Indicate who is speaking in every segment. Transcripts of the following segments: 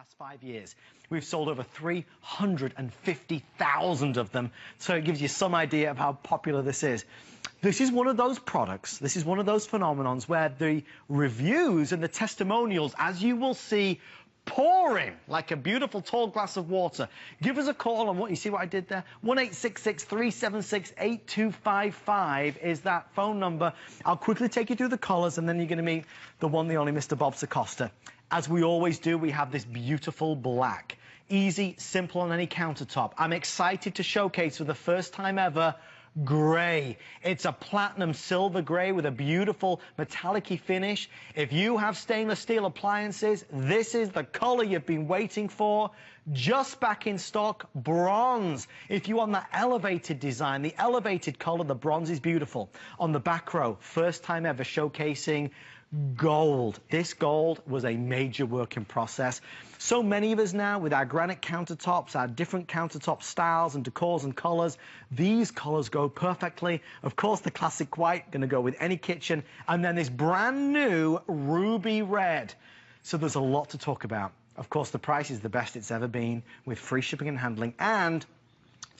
Speaker 1: past 5 years. We've sold over 350,000 of them, so it gives you some idea of how popular this is. This is one of those products, this is one of those phenomenons where the reviews and the testimonials, as you will see, pouring like a beautiful tall glass of water. Give us a call on what you see what I did there. 1-866-376-8255 is that phone number. I'll quickly take you through the colours and then you're going to meet the one, the only Mr. Bob Acosta. As we always do, we have this beautiful black. Easy, simple on any countertop. I'm excited to showcase for the first time ever grey. It's a platinum silver grey with a beautiful metallic-y finish. If you have stainless steel appliances, this is the colour you've been waiting for. Just back in stock, bronze. If you want that elevated design, the elevated colour, the bronze is beautiful. On the back row, first time ever showcasing gold. This gold was a major work in process. So many of us now with our granite countertops, our different countertop styles and decors and colours, these colours go perfectly. Of course, the classic white, going to go with any kitchen. And then this brand new ruby red. So there's a lot to talk about. Of course, the price is the best it's ever been with free shipping and handling and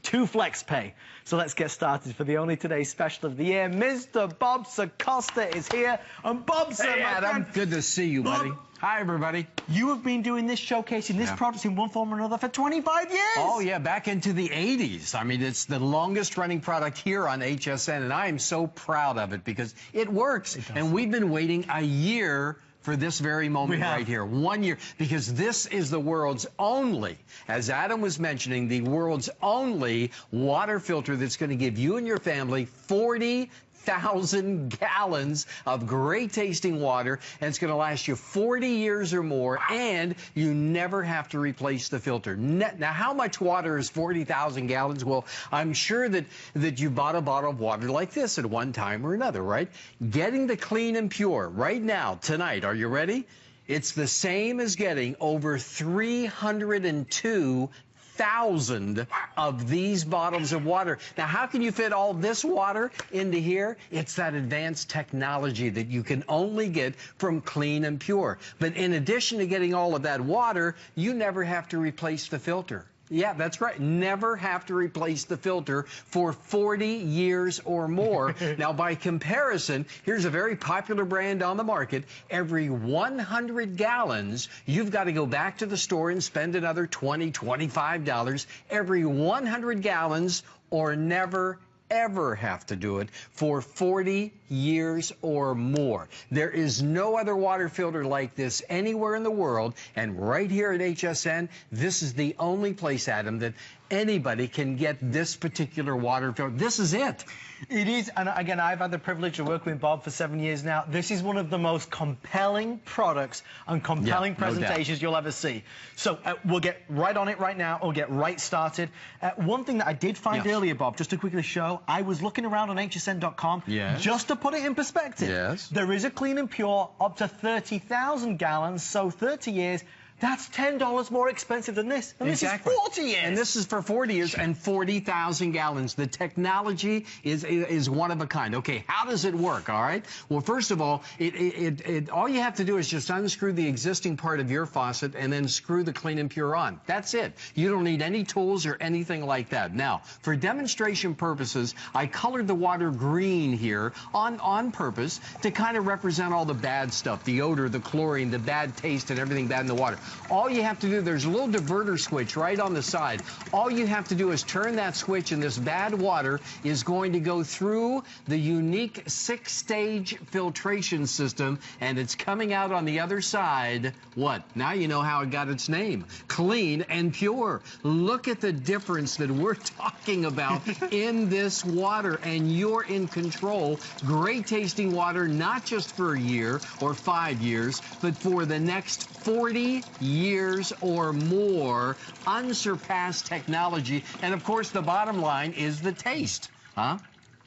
Speaker 1: 2 flex pay. So let's get started for the only today's special of the year. Mr. Bob Acosta is here. And Bob,
Speaker 2: hey, Adam, good to see you, buddy. Hi, everybody.
Speaker 1: You have been doing this, showcasing this product in one form or another for 25 years.
Speaker 2: Oh, yeah, back into the 80s. I mean, it's the longest running product here on HSN, and I am so proud of it because it works. And we've been waiting a year for this very moment right here. 1 year, because this is the world's only, as Adam was mentioning, the world's only water filter that's going to give you and your family 40,000 gallons of great tasting water, and it's going to last you 40 years or more, and you never have to replace the filter. Now, how much water is 40,000 gallons? Well, I'm sure that you bought a bottle of water like this at one time or another, right? Getting the clean and pure right now, tonight, are you ready? It's the same as getting over 302,000 of these bottles of water. Now, how can you fit all this water into here? It's that advanced technology that you can only get from Clean and Pure. But in addition to getting all of that water, you never have to replace the filter. Yeah, that's right. Never have to replace the filter for 40 years or more. Now, by comparison, here's a very popular brand on the market. Every 100 gallons, you've got to go back to the store and spend another $20, $25. Every 100 gallons, or never ever have to do it for 40 years or more. There is no other water filter like this anywhere in the world, and right here at HSN, this is the only place, Adam, that anybody can get this particular water filter. This is it.
Speaker 1: It is, and again, I've had the privilege of working with Bob for 7 years now. This is one of the most compelling products and compelling presentations you'll ever see. So we'll get right on it right now. We'll get right started. One thing that I did find earlier, Bob, just to quickly show, I was looking around on hsn.com just to put it in perspective. There is a Clean and Pure up to 30,000 gallons, so 30 years. That's $10 more expensive than this. And this is 40 years.
Speaker 2: And this is for 40 years and 40,000 gallons. The technology is one of a kind. Okay, how does it work, all right? Well, first of all, all you have to do is just unscrew the existing part of your faucet and then screw the Clean and Pure on. That's it. You don't need any tools or anything like that. Now, for demonstration purposes, I colored the water green here on purpose to kind of represent all the bad stuff, the odor, the chlorine, the bad taste, and everything bad in the water. All you have to do, there's a little diverter switch right on the side. All you have to do is turn that switch, and this bad water is going to go through the unique 6-stage filtration system, and it's coming out on the other side. What? Now you know how it got its name. Clean and Pure. Look at the difference that we're talking about in this water, and you're in control. Great tasting water, not just for a year or 5 years, but for the next 40 years or more. Unsurpassed technology. And of course, the bottom line is the taste.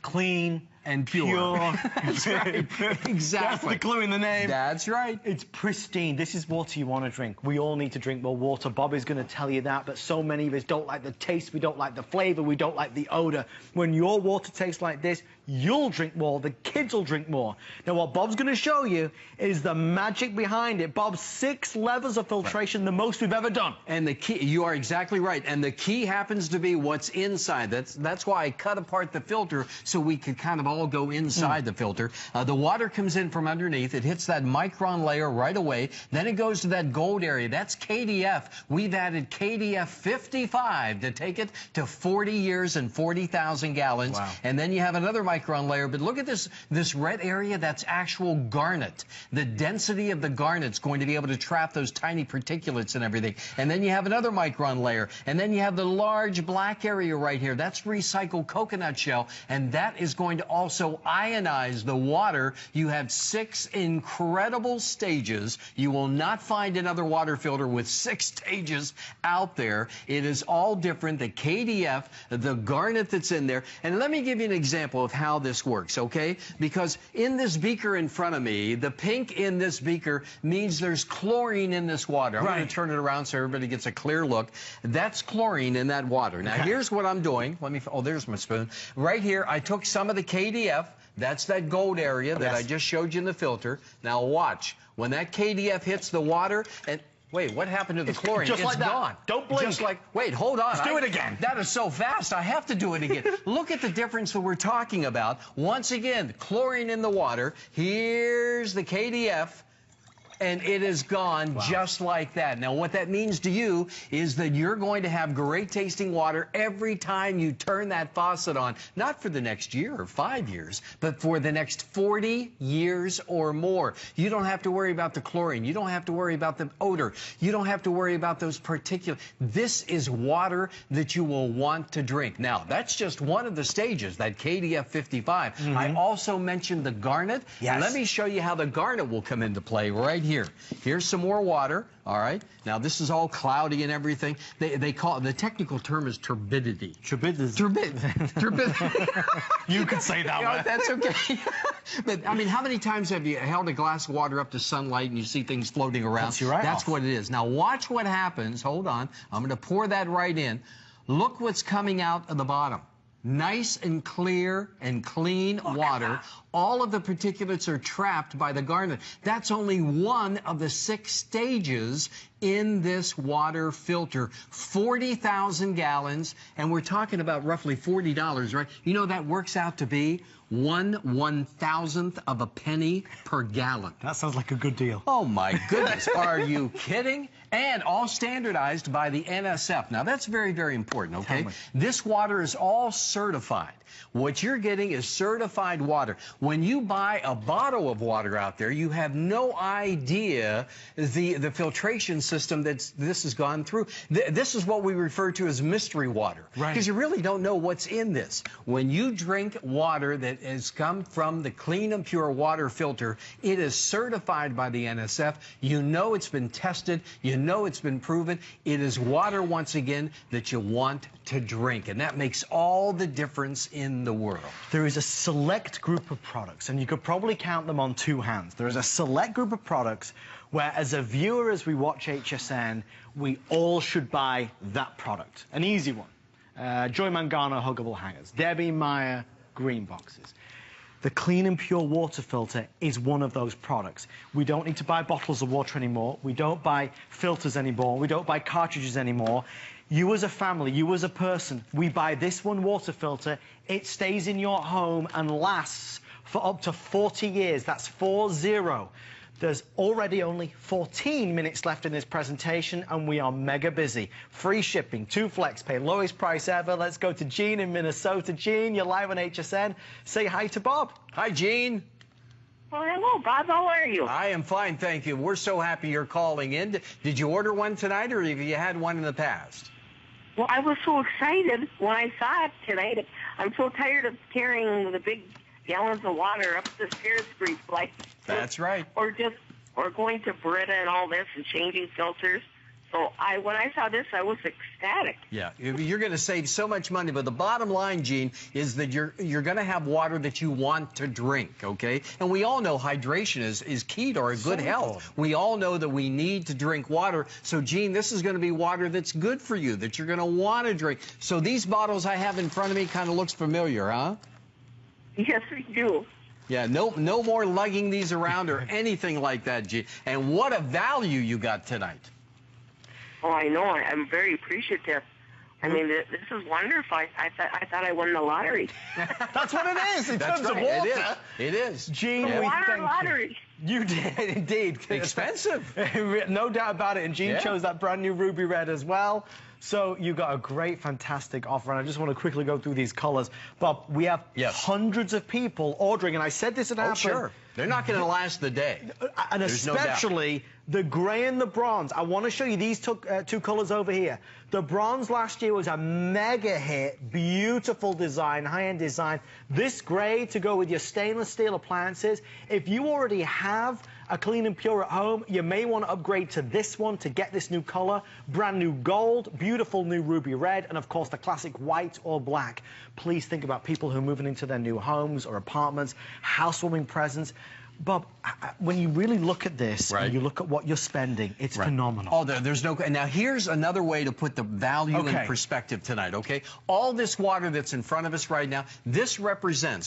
Speaker 1: Clean
Speaker 2: and pure. That's right. Exactly.
Speaker 1: That's the clue in the name.
Speaker 2: That's right.
Speaker 1: It's pristine. This is water you want to drink. We all need to drink more water. Bob is going to tell you that, but so many of us don't like the taste, we don't like the flavor, we don't like the odor. When your water tastes like this, you'll drink more, the kids will drink more. Now, what Bob's going to show you is the magic behind it. Bob, 6 levels of filtration, the most we've ever done.
Speaker 2: And the key, you are exactly right. And the key happens to be what's inside. That's why I cut apart the filter so we could kind of all go inside the filter. The water comes in from underneath. It hits that micron layer right away. Then it goes to that gold area. That's KDF. We've added KDF 55 to take it to 40 years and 40,000 gallons.
Speaker 1: Wow.
Speaker 2: And then you have another micron layer. But look at this red area. That's actual garnet. The density of the garnet's going to be able to trap those tiny particulates and everything. And then you have another micron layer. And then you have the large black area right here. That's recycled coconut shell. And that is going to also ionize the water. You have 6 incredible stages. You will not find another water filter with 6 stages out there. It is all different. The KDF, the garnet that's in there. And let me give you an example of how this works, okay? Because in this beaker in front of me, the pink in this beaker means there's chlorine in this water. I'm going to turn it around so everybody gets a clear look. That's chlorine in that water. Now, here's what I'm doing. Oh, there's my spoon. Right here, I took some of the KDF. That's that gold area that I just showed you in the filter. Now, watch. When that KDF hits the water, and wait, what happened to the chlorine?
Speaker 1: Just like that.
Speaker 2: Gone.
Speaker 1: Don't blink.
Speaker 2: Just like, wait, hold on.
Speaker 1: Let's do it again.
Speaker 2: That is so fast. I have to do it again. Look at the difference that we're talking about. Once again, chlorine in the water. Here's the KDF. And it is gone just like that. Now, what that means to you is that you're going to have great tasting water every time you turn that faucet on. Not for the next year or 5 years, but for the next 40 years or more. You don't have to worry about the chlorine. You don't have to worry about the odor. You don't have to worry about those particulates. This is water that you will want to drink. Now, that's just one of the stages, that KDF 55. I also mentioned the garnet.
Speaker 1: Yes.
Speaker 2: Let me show you how the garnet will come into play right here. Here's some more water. All right. Now, this is all cloudy and everything. They call it, the technical term is turbidity. Turbidity.
Speaker 1: You could say that one.
Speaker 2: That's okay. But, I mean, how many times have you held a glass of water up to sunlight and you see things floating around? That's what it is. Now, watch what happens. Hold on. I'm going to pour that right in. Look what's coming out of the bottom. Nice and clear and clean water. All of the particulates are trapped by the garnet. That's only one of the 6 stages in this water filter. 40,000 gallons, and we're talking about roughly $40, right? You know, that works out to be 1/1000th of a penny per gallon.
Speaker 1: That sounds like a good deal.
Speaker 2: Oh, my goodness. Are you kidding? And all standardized by the NSF. Now, that's very, very important, okay? This water is all certified. What you're getting is certified water. When you buy a bottle of water out there, you have no idea the filtration system that this has gone through. This is what we refer to as mystery water. Because you really don't know what's in this. When you drink water that has come from the clean and pure water filter, it is certified by the NSF. You know it's been tested. You know it's been proven. It is water, once again, that you want to drink. And that makes all the difference in the world.
Speaker 1: There is a select group of products, and you could probably count them on 2 hands. There is a select group of products where, as a viewer, as we watch HSN, we all should buy that product. An easy one. Joy Mangano huggable hangers. Debbie Meyer green boxes. The clean and pure water filter is one of those products. We don't need to buy bottles of water anymore. We don't buy filters anymore. We don't buy cartridges anymore. You as a family, you as a person, we buy this one water filter. It stays in your home and lasts for up to 40 years. That's 40. There's already only 14 minutes left in this presentation, and we are mega busy. Free shipping, 2 flex pay, lowest price ever. Let's go to Gene in Minnesota. Gene, you're live on HSN. Say hi to Bob.
Speaker 2: Hi, Gene.
Speaker 3: Well, hello, Bob. How are you?
Speaker 2: I am fine, thank you. We're so happy you're calling in. Did you order one tonight, or have you had one in the past?
Speaker 3: Well, I was so excited when I saw it tonight. I'm so tired of carrying the big gallons of water up the stairs street like.
Speaker 2: That's right.
Speaker 3: Or going to Brita and all this and changing filters. So when I saw this, I was ecstatic.
Speaker 2: Yeah, you're going to save so much money, but the bottom line, Gene, is that you're going to have water that you want to drink, okay? And we all know hydration is key to our good health. We all know that we need to drink water. So, Gene, this is going to be water that's good for you, that you're going to want to drink. So these bottles I have in front of me kind of looks familiar, huh?
Speaker 3: Yes, we do.
Speaker 2: Yeah, no more lugging these around or anything like that, G. And what a value you got tonight.
Speaker 3: Oh, I know. I'm very appreciative. I mean, this is wonderful. I thought I won the lottery.
Speaker 1: That's what it is in terms of
Speaker 2: right.
Speaker 1: water.
Speaker 2: It is.
Speaker 1: Gene,
Speaker 3: The
Speaker 1: we
Speaker 3: water
Speaker 1: thank
Speaker 3: lottery.
Speaker 1: You did, indeed.
Speaker 2: Expensive.
Speaker 1: No doubt about it. And Gene chose that brand new ruby red as well. So you got a great, fantastic offer. And I just want to quickly go through these colors. Bob, we have hundreds of people ordering. And I said this at Apple.
Speaker 2: Sure. They're not going to last the day.
Speaker 1: And especially the gray and the bronze. I want to show you these two colors over here. The bronze last year was a mega hit. Beautiful design, high-end design. This gray to go with your stainless steel appliances. If you already have a clean and pure at home, you may want to upgrade to this one to get this new color. Brand new gold, beautiful new ruby red, and of course the classic white or black. Please think about people who are moving into their new homes or apartments, housewarming presents. Bob, when you really look at this and you look at what you're spending, it's phenomenal.
Speaker 2: Oh, there's no... Now, here's another way to put the value in perspective tonight, okay? All this water that's in front of us right now,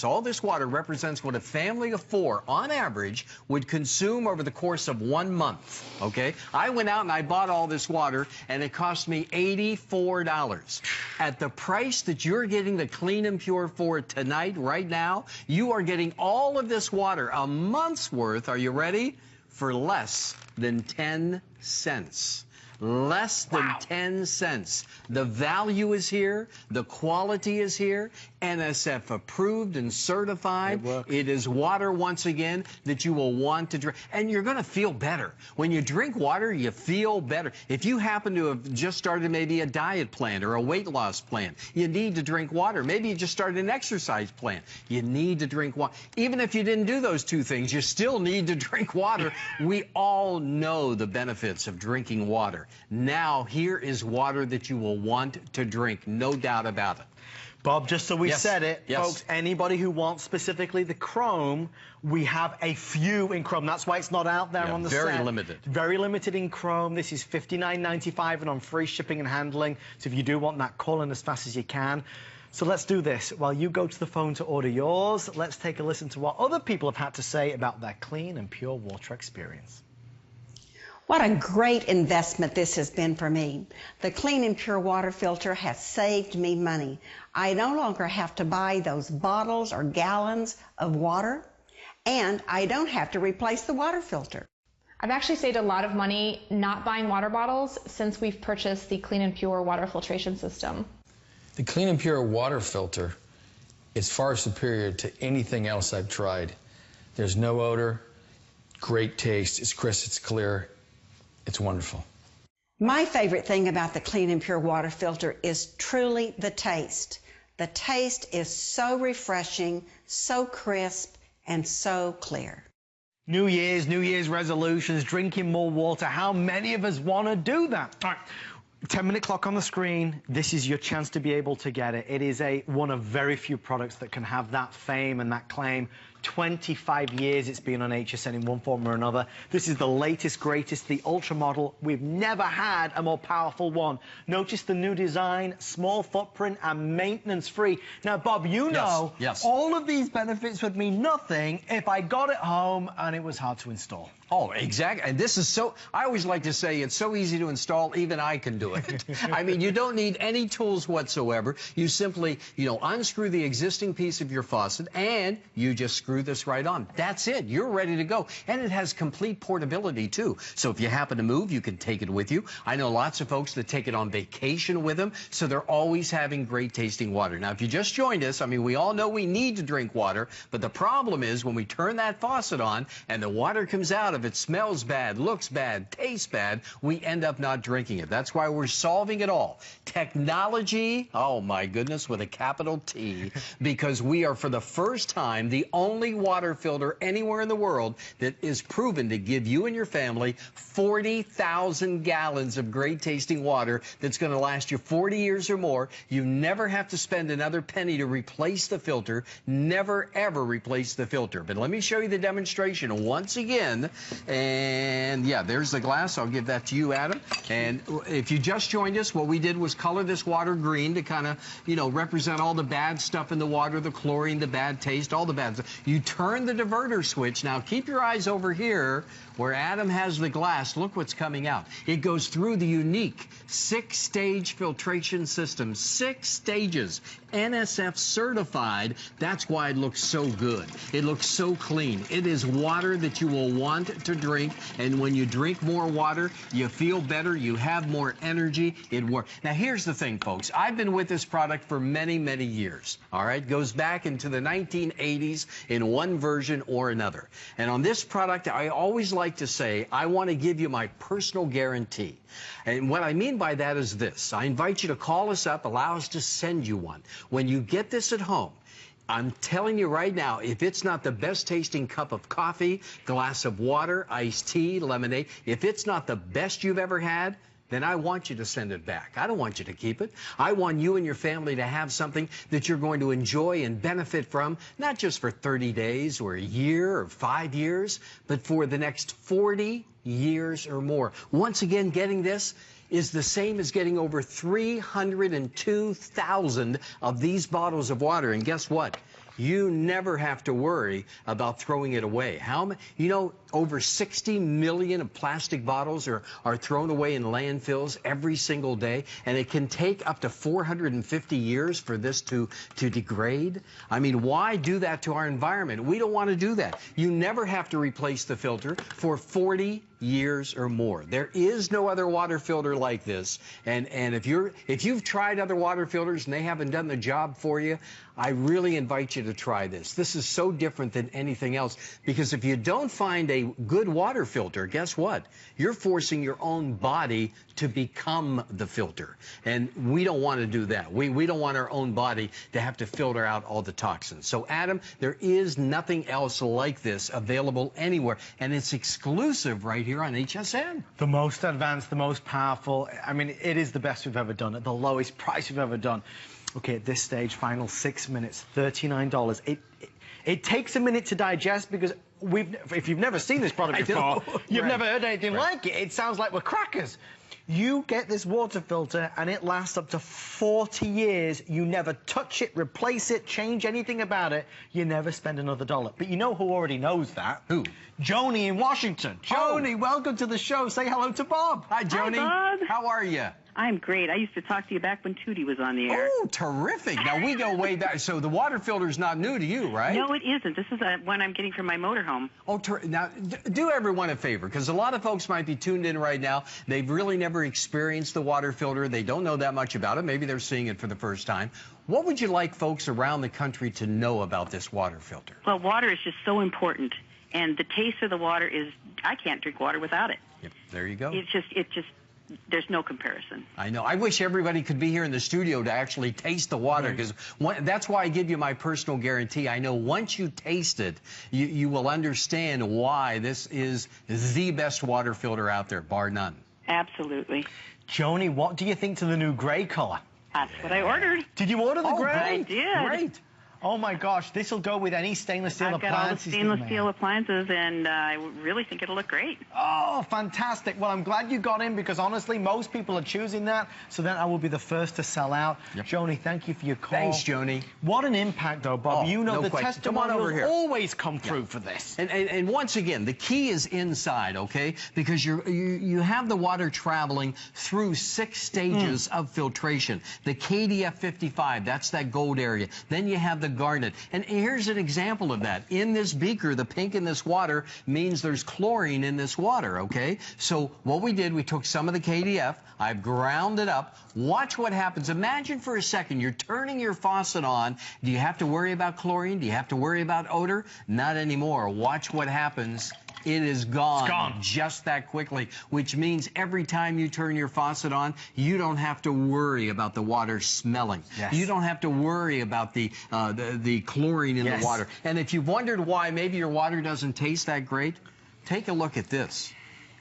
Speaker 2: all this water represents what a family of 4, on average, would consume over the course of 1 month, okay? I went out and I bought all this water, and it cost me $84. At the price that you're getting the Clean and Pure for tonight, right now, you are getting all of this water a month's worth, are you ready? For less than 10 cents. Less than 10 cents. The value is here. The quality is here. NSF approved and certified. It is water, once again, that you will want to drink. And you're going to feel better. When you drink water, you feel better. If you happen to have just started maybe a diet plan or a weight loss plan, you need to drink water. Maybe you just started an exercise plan. You need to drink water. Even if you didn't do those two things, you still need to drink water. We all know the benefits of drinking water. Now, here is water that you will want to drink, no doubt about it.
Speaker 1: Bob, just so we said it, folks, anybody who wants specifically the chrome, we have a few in chrome. That's why it's not out there on the set.
Speaker 2: Very limited.
Speaker 1: Very limited in chrome. This is $59.95 and on free shipping and handling. So if you do want that, call in as fast as you can. So let's do this. While you go to the phone to order yours, let's take a listen to what other people have had to say about their clean and pure water experience.
Speaker 4: What a great investment this has been for me. The Clean and Pure water filter has saved me money. I no longer have to buy those bottles or gallons of water, and I don't have to replace the water filter.
Speaker 5: I've actually saved a lot of money not buying water bottles since we've purchased the Clean and Pure water filtration system.
Speaker 6: The Clean and Pure water filter is far superior to anything else I've tried. There's no odor, great taste, it's crisp, it's clear. It's wonderful.
Speaker 4: My favorite thing about the Clean and Pure water filter is truly the taste. The taste is so refreshing, so crisp, and so clear.
Speaker 1: New Year's resolutions, drinking more water. How many of us want to do that? All right. 10-minute clock on the screen. This is your chance to be able to get it. It is one of very few products that can have that fame and that claim. 25 years it's been on HSN in one form or another. This is the latest, greatest, the Ultra model. We've never had a more powerful one. Notice the new design, small footprint and maintenance-free. Now, Bob, you know all of these benefits would mean nothing if I got it home and it was hard to install.
Speaker 2: Oh, exactly. And this is so, I always like to say it's so easy to install, even I can do it. I mean, you don't need any tools whatsoever. You simply, unscrew the existing piece of your faucet and you just screw this right on. That's it. You're ready to go. And it has complete portability, too. So if you happen to move, you can take it with you. I know lots of folks that take it on vacation with them, so they're always having great tasting water. Now, if you just joined us, I mean, we all know we need to drink water, but the problem is when we turn that faucet on and the water comes out, if it smells bad, looks bad, tastes bad, we end up not drinking it. That's why we're solving it all. Technology, oh my goodness, with a capital T, because we are for the first time the only only water filter anywhere in the world that is proven to give you and your family 40,000 gallons of great tasting water that's going to last you 40 years or more. You never have to spend another penny to replace the filter. Never, ever replace the filter. But let me show you the demonstration once again. And yeah, there's the glass. I'll give that to you, Adam. And if you just joined us, what we did was color this water green to kind of, you know, represent all the bad stuff in the water, the chlorine, the bad taste, all the bad stuff. You turn the diverter switch. Now keep your eyes over here where Adam has the glass. Look what's coming out. It goes through the unique 6-stage filtration system. 6 stages. NSF certified. That's why it looks so good. It looks so clean. It is water that you will want to drink, and when you drink more water, you feel better, you have more energy, it works. Now here's the thing, folks. I've been with this product for many, many years. All right, goes back into the 1980s in one version or another. And on this product, I always like to say, I want to give you my personal guarantee. And what I mean by that is this. I invite you to call us up, allow us to send you one. When you get this at home, I'm telling you right now, if it's not the best tasting cup of coffee, glass of water, iced tea, lemonade, if it's not the best you've ever had, then I want you to send it back. I don't want you to keep it. I want you and your family to have something that you're going to enjoy and benefit from, not just for 30 days or a year or 5 years, but for the next 40 years or more. Once again, getting this is the same as getting over 302,000 of these bottles of water. And guess what? You never have to worry about throwing it away. How many, you know, over 60 million of plastic bottles are thrown away in landfills every single day, and it can take up to 450 years for this to degrade. I mean, why do that to our environment? We don't want to do that. You never have to replace the filter for 40 years or more. There is no other water filter like this. And if you've tried other water filters and they haven't done the job for you, I really invite you to try this. This is so different than anything else, because if you don't find a good water filter, guess what? You're forcing your own body to become the filter. And we don't want to do that. We don't want our own body to have to filter out all the toxins. So, Adam, there is nothing else like this available anywhere. And it's exclusive right here on HSN.
Speaker 1: The most advanced, the most powerful. I mean, it is the best we've ever done at the lowest price we've ever done. Okay, at this stage, final 6 minutes, $39. It takes a minute to digest, because if you've never seen this product before, you've never heard anything like it. It sounds like we're crackers. You get this water filter and it lasts up to 40 years. You never touch it, replace it, change anything about it. You never spend another dollar. But you know who already knows that?
Speaker 2: Who?
Speaker 1: Joni in Washington. Joni, welcome to the show. Say hello to Bob.
Speaker 2: Hi, Joni.
Speaker 7: Hi, Bob.
Speaker 2: How are you?
Speaker 7: I'm great. I used to talk to you back when Tootie was on the air.
Speaker 2: Oh, terrific. Now, we go way back. So the water filter's not new to you, right?
Speaker 7: No, it isn't. This is one I'm getting from my motorhome.
Speaker 2: Oh, now, do everyone a favor, because a lot of folks might be tuned in right now. They've really never experienced the water filter. They don't know that much about it. Maybe they're seeing it for the first time. What would you like folks around the country to know about this water filter?
Speaker 7: Well, water is just so important. And the taste of the water is, I can't drink water without it.
Speaker 2: Yep, there you go.
Speaker 7: It just, there's no comparison.
Speaker 2: I know. I wish everybody could be here in the studio to actually taste the water, because that's why I give you my personal guarantee. I know once you taste it, you will understand why this is the best water filter out there, bar none.
Speaker 7: Absolutely.
Speaker 1: Joni, what do you think to the new gray color?
Speaker 7: That's what I ordered.
Speaker 1: Did you order the gray?
Speaker 7: I did.
Speaker 2: Great.
Speaker 1: Oh my gosh, this will go with any stainless steel
Speaker 7: I've got all the
Speaker 1: appliances.
Speaker 7: stainless steel appliances, and I really think it'll look great.
Speaker 1: Oh, fantastic. Well, I'm glad you got in, because honestly, most people are choosing that, so then I will be the first to sell out. Yep. Joni, thank you for your call.
Speaker 2: Thanks, Joni.
Speaker 1: What an impact, though, Bob.
Speaker 2: Oh,
Speaker 1: you know,
Speaker 2: no
Speaker 1: the
Speaker 2: question.
Speaker 1: testimonials always come through for this.
Speaker 2: And once again, the key is inside, okay? Because you have the water traveling through 6 stages of filtration. The KDF 55, that's that gold area. Then you have the garnet. And here's an example of that. In this beaker, the pink in this water means there's chlorine in this water, okay? So what we did, we took some of the KDF, I've ground it up. Watch what happens. Imagine for a second, you're turning your faucet on. Do you have to worry about chlorine? Do you have to worry about odor? Not anymore. Watch what happens it is gone.
Speaker 1: It's gone.
Speaker 2: Just that quickly, which means every time you turn your faucet on, you don't have to worry about the water smelling.
Speaker 1: Yes.
Speaker 2: You don't have to worry about the chlorine in the water. And if you've wondered why maybe your water doesn't taste that great, take a look at this.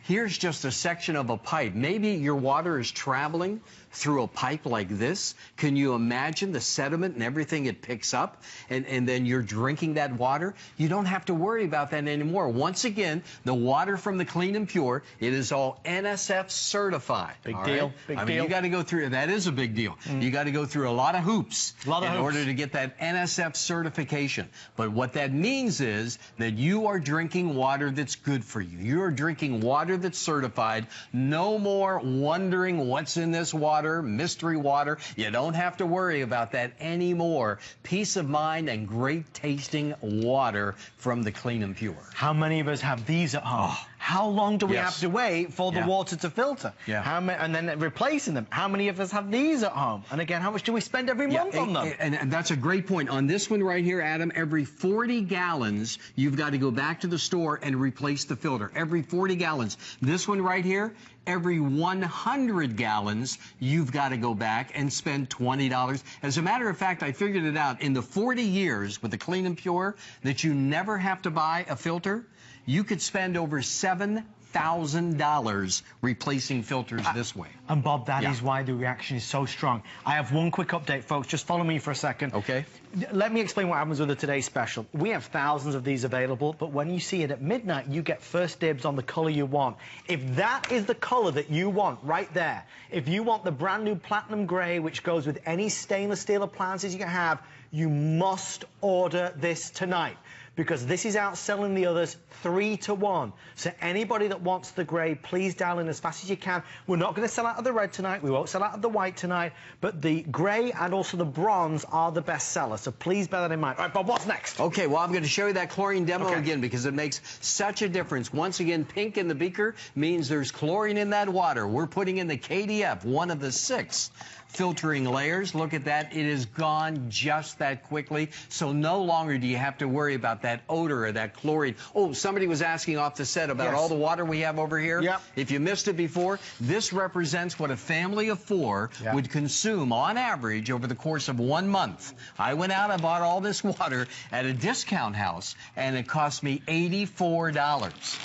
Speaker 2: Here's just a section of a pipe. Maybe your water is traveling through a pipe like this. Can you imagine the sediment and everything it picks up? And then you're drinking that water? You don't have to worry about that anymore. Once again, the water from the Clean and Pure, it is all NSF certified.
Speaker 1: Big deal. Big deal.
Speaker 2: You got to go through, that is a big deal. You got to go through a lot of hoops in order to get that NSF certification. But what that means is that you are drinking water that's good for you. You are drinking water that's certified. No more wondering what's in this water. Mystery water. You don't have to worry about that anymore. Peace of mind and great tasting water from the Clean and Pure.
Speaker 1: How many of us have these at home? How long do we have to wait for the water to filter? And then replacing them. How many of us have these at home? And again, how much do we spend every month on them?
Speaker 2: And that's a great point. On this one right here, Adam, every 40 gallons, you've got to go back to the store and replace the filter. Every 40 gallons. This one right here, every 100 gallons, you've got to go back and spend $20. As a matter of fact, I figured it out. In the 40 years with the Clean and Pure that you never have to buy a filter, you could spend over $7,000 replacing filters this way.
Speaker 1: And Bob, that is why the reaction is so strong. I have one quick update, folks. Just follow me for a second.
Speaker 2: Okay.
Speaker 1: Let me explain what happens with the Today Special. We have thousands of these available, but when you see it at midnight, you get first dibs on the color you want. If that is the color that you want right there, if you want the brand new platinum gray, which goes with any stainless steel appliances you can have, you must order this tonight, because this is outselling the others 3 to 1. So anybody that wants the grey, please dial in as fast as you can. We're not going to sell out of the red tonight. We won't sell out of the white tonight. But the grey and also the bronze are the best sellers. So please bear that in mind. All right, Bob, what's next?
Speaker 2: Okay, well, I'm going to show you that chlorine demo again because it makes such a difference. Once again, pink in the beaker means there's chlorine in that water. We're putting in the KDF, one of the 6 filtering layers. Look at that. It is gone just that quickly. So no longer do you have to worry about that odor or that chlorine. Oh, somebody was asking off the set about all the water we have over here.
Speaker 1: Yep.
Speaker 2: If you missed it before, this represents what a family of 4 would consume on average over the course of 1 month. I went out and bought all this water at a discount house, and it cost me $84.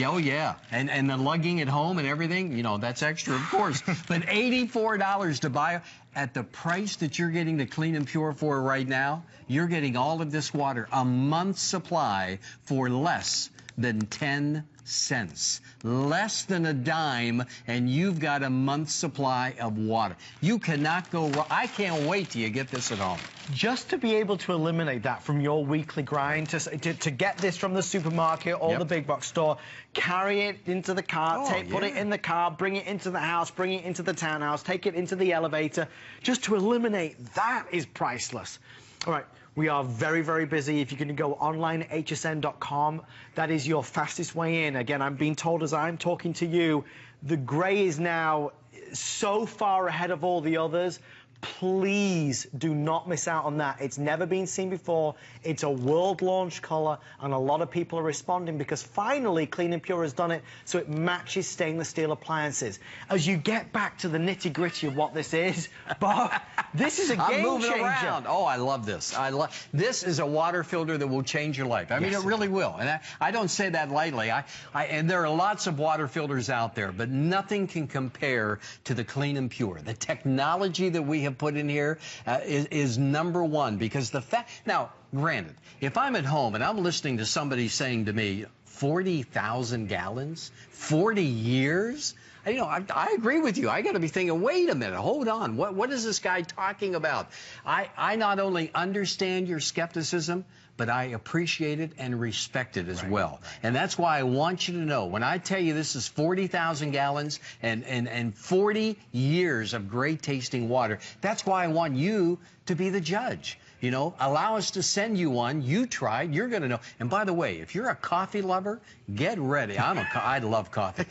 Speaker 2: Oh, yeah. And the lugging at home and everything, you know, that's extra, of course. But $84 to buy at the price that you're getting the Clean and Pure for right now, you're getting all of this water, a month's supply, for less than 10 cents. Less than a dime, and you've got a month's supply of water. You cannot go wrong. I can't wait till you get this at home.
Speaker 1: Just to be able to eliminate that from your weekly grind, to get this from the supermarket or the big box store, carry it into the car, put it in the car, bring it into the house, bring it into the townhouse, take it into the elevator. Just to eliminate that is priceless. All right. We are very, very busy. If you can go online at hsn.com, that is your fastest way in. Again, I'm being told as I'm talking to you, the grey is now so far ahead of all the others. Please do not miss out on that. It's never been seen before. It's a world launch color, and a lot of people are responding because finally Clean and Pure has done it so it matches stainless steel appliances. As you get back to the nitty-gritty of what this is, Bob, this is a game changer. I'm moving around.
Speaker 2: Oh, I love this. This is a water filter that will change your life. I mean, it really will. And I don't say that lightly. And there are lots of water filters out there, but nothing can compare to the Clean and Pure. The technology that we have put in here is number 1, because the fact, now granted, if I'm at home and I'm listening to somebody saying to me 40,000 gallons, 40 years, you know, I agree with you. I got to be thinking, wait a minute, hold on, what is this guy talking about? I not only understand your skepticism, but I appreciate it and respect it as well. And that's why I want you to know, when I tell you this is 40,000 gallons and 40 years of great tasting water, that's why I want you to be the judge. You know, allow us to send you one. You try it. You're going to know. And by the way, if you're a coffee lover, get ready. I love coffee.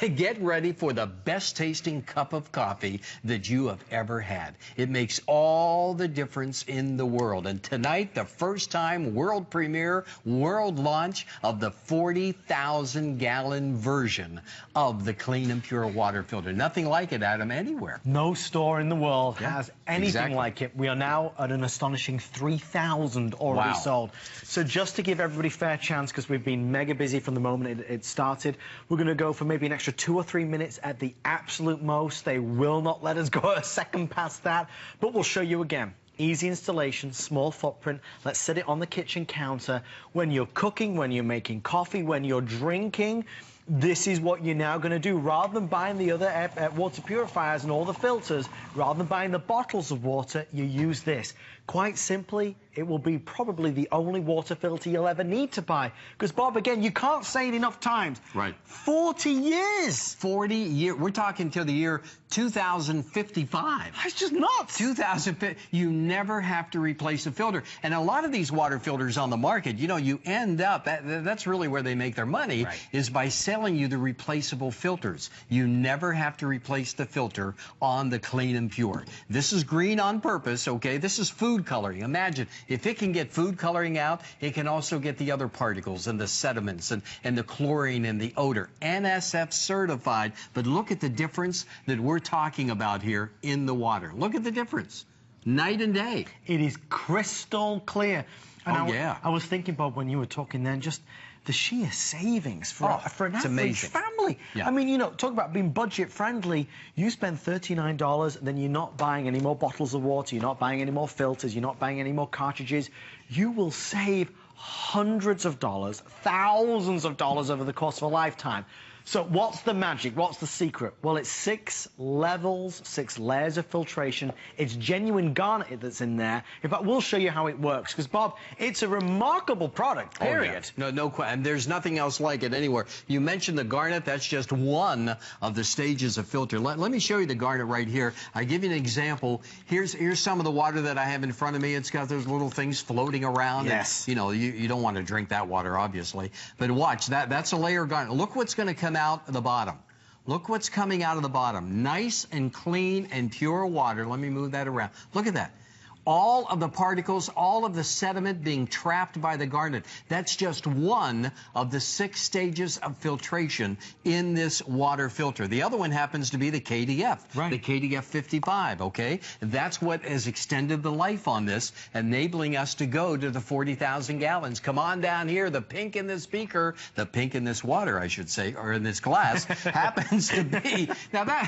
Speaker 2: Get ready for the best tasting cup of coffee that you have ever had. It makes all the difference in the world. And tonight, the first time world premiere, world launch of the 40,000-gallon version of the clean and pure water filter. Nothing like it, Adam, anywhere.
Speaker 1: No store in the world has anything like it. We are now at an astonishing 3,000 already sold. So just to give everybody fair chance, because we've been mega busy from the moment it started, we're going to go for maybe an extra 2 or 3 minutes at the absolute most. They will not let us go a second past that, but we'll show you again. Easy installation, small footprint. Let's set it on the kitchen counter. When you're cooking, when you're making coffee, when you're drinking, this is what you're now going to do. Rather than buying the other water purifiers and all the filters, rather than buying the bottles of water, you use this. Quite simply, it will be probably the only water filter you'll ever need to buy. Because, Bob, again, you can't say it enough times.
Speaker 2: Right.
Speaker 1: 40 years.
Speaker 2: 40 years. We're talking till the year 2055.
Speaker 1: That's just nuts.
Speaker 2: 2050. You never have to replace a filter. And a lot of these water filters on the market, you know, you end up, that's really where they make their money, is by selling you the replaceable filters. You never have to replace the filter on the clean and pure. This is green on purpose, okay? This is food coloring. Imagine, if it can get food coloring out, it can also get the other particles and the sediments and the chlorine and the odor. NSF certified, but look at the difference that we're talking about here in the water. Look at the difference. Night and day.
Speaker 1: It is crystal clear. And I was thinking, Bob, when you were talking then, just the sheer savings for an average family.
Speaker 2: Yeah.
Speaker 1: I mean, you know, talk about being budget friendly. You spend $39, then you're not buying any more bottles of water, you're not buying any more filters, you're not buying any more cartridges. You will save hundreds of dollars, thousands of dollars over the course of a lifetime. So what's the magic? What's the secret? Well, it's 6 levels, 6 layers of filtration. It's genuine garnet that's in there. In fact, we'll show you how it works. Because, Bob, it's a remarkable product, period.
Speaker 2: No question. There's nothing else like it anywhere. You mentioned the garnet. That's just one of the stages of filter. Let me show you the garnet right here. I give you an example. Here's some of the water that I have in front of me. It's got those little things floating around.
Speaker 1: Yes.
Speaker 2: And, you know, you don't want to drink that water, obviously. But watch, that's a layer of garnet. Look what's going to come out of the bottom. Look what's coming out of the bottom. Nice and clean and pure water. Let me move that around. Look at that. All of the particles, all of the sediment being trapped by the garnet. That's just one of the 6 stages of filtration in this water filter. The other one happens to be the KDF, the KDF 55, okay? That's what has extended the life on this, enabling us to go to the 40,000 gallons. Come on down here. The pink in this beaker, the pink in this water, I should say, or in this glass, happens to be, now that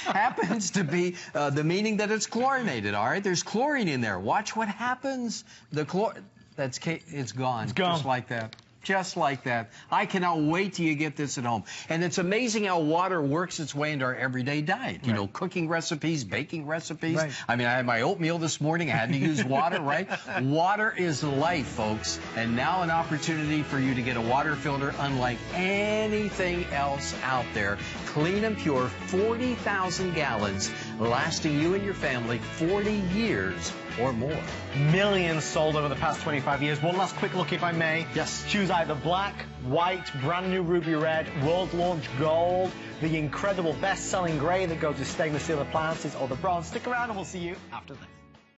Speaker 2: happens to be the meaning that it's chlorinated, all right? There's chlorine in there. Watch what happens. The it's gone. It's gone. Just like that. Just like that. I cannot wait till you get this at home. And it's amazing how water works its way into our everyday diet. You know, cooking recipes, baking recipes. I mean, I had my oatmeal this morning. I had to use water, right? Water is life, folks. And now an opportunity for you to get a water filter unlike anything else out there. Clean and pure, 40,000 gallons, lasting you and your family 40 years or more.
Speaker 1: Millions sold over the past 25 years. One last quick look, if I may.
Speaker 2: Yes.
Speaker 1: Choose either black, white, brand new ruby red, world launch gold, the incredible best-selling gray that goes with stainless steel appliances, or the bronze. Stick around and we'll see you after this.